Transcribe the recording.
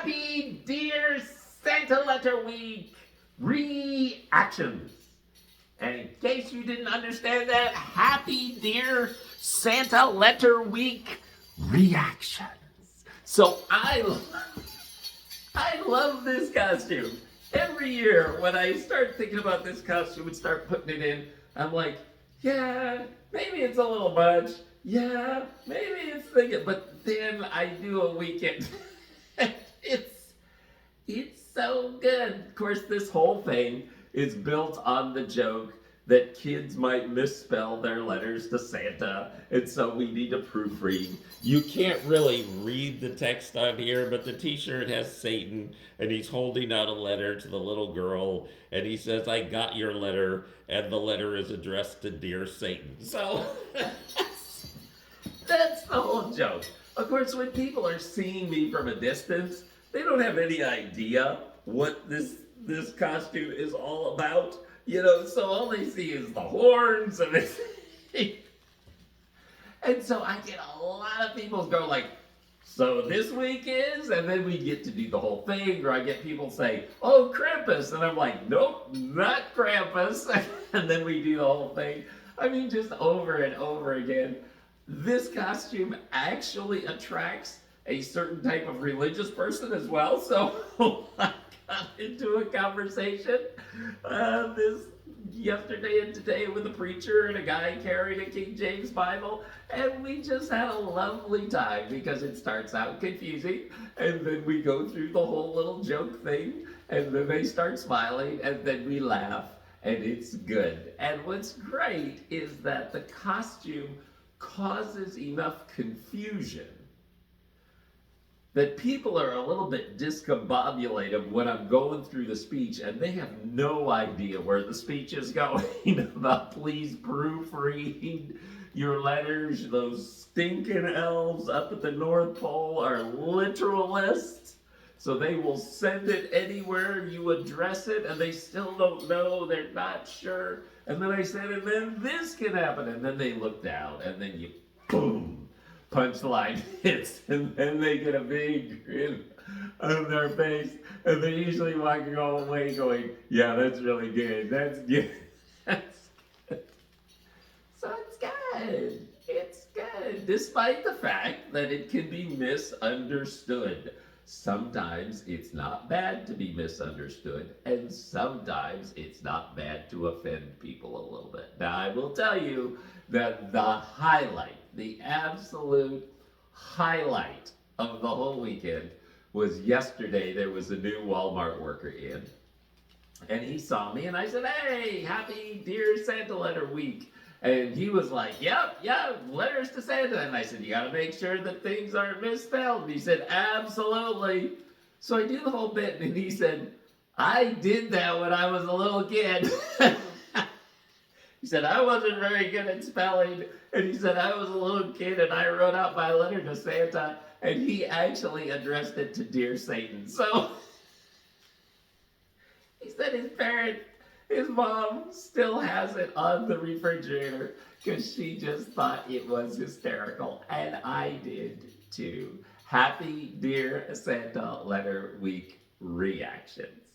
Happy Dear Santa Letter Week reactions. And in case you didn't understand that, Happy Dear Santa Letter Week reactions. So I love this costume. Every year when I start thinking about this costume and start putting it in, I'm like, yeah, maybe it's a little much. Yeah, maybe it's thinking, but then I do a weekend. it's it's so good. Of course, this whole thing is built on the joke that kids might misspell their letters to Santa, and so we need to proofread. You can't really read the text on here, but the t-shirt has Satan, and he's holding out a letter to the little girl, and he says, I got your letter, and the letter is addressed to Dear Satan. So, that's the whole joke. Of course, when people are seeing me from a distance, they don't have any idea what this costume is all about. You know, so all they see is the horns and and so I get a lot of people go like, so this week is, and then we get to do the whole thing, or I get people say, oh, Krampus, and I'm like, nope, not Krampus, and then we do the whole thing. I mean, just over and over again. This costume actually attracts a certain type of religious person as well, so I got into a conversation this yesterday and today with a preacher and a guy carrying a King James Bible, and we just had a lovely time because it starts out confusing, and then we go through the whole little joke thing, and then they start smiling, and then we laugh, and it's good. And what's great is that the costume causes enough confusion that people are a little bit discombobulated when I'm going through the speech and they have no idea where the speech is going about please proofread your letters. Those stinking elves up at the North Pole are literalists. So they will send it anywhere you address it and they still don't know, they're not sure. And then I said, and then this can happen. And then they look down and then you, boom, punchline hits, and then they get a big grin on their face, and they usually walk away going, yeah, that's really good, that's good, that's good. So it's good, it's good, despite the fact that it can be misunderstood. Sometimes it's not bad to be misunderstood, and sometimes it's not bad to offend people a little bit. Now, I will tell you that the highlight, the absolute highlight of the whole weekend was yesterday. There was a new Walmart worker in, and he saw me, and I said, hey, happy Dear Santa Letter Week. And he was like, yep, letters to Santa. And I said, you gotta make sure that things aren't misspelled. And he said, absolutely. So I do the whole bit, and he said, I did that when I was a little kid. He said, I wasn't very good at spelling. And he said, I was a little kid, and I wrote out my letter to Santa, and he actually addressed it to Dear Satan. So he said his mom still has it on the refrigerator because she just thought it was hysterical. And I did too. Happy Dear Santa Letter Week reactions.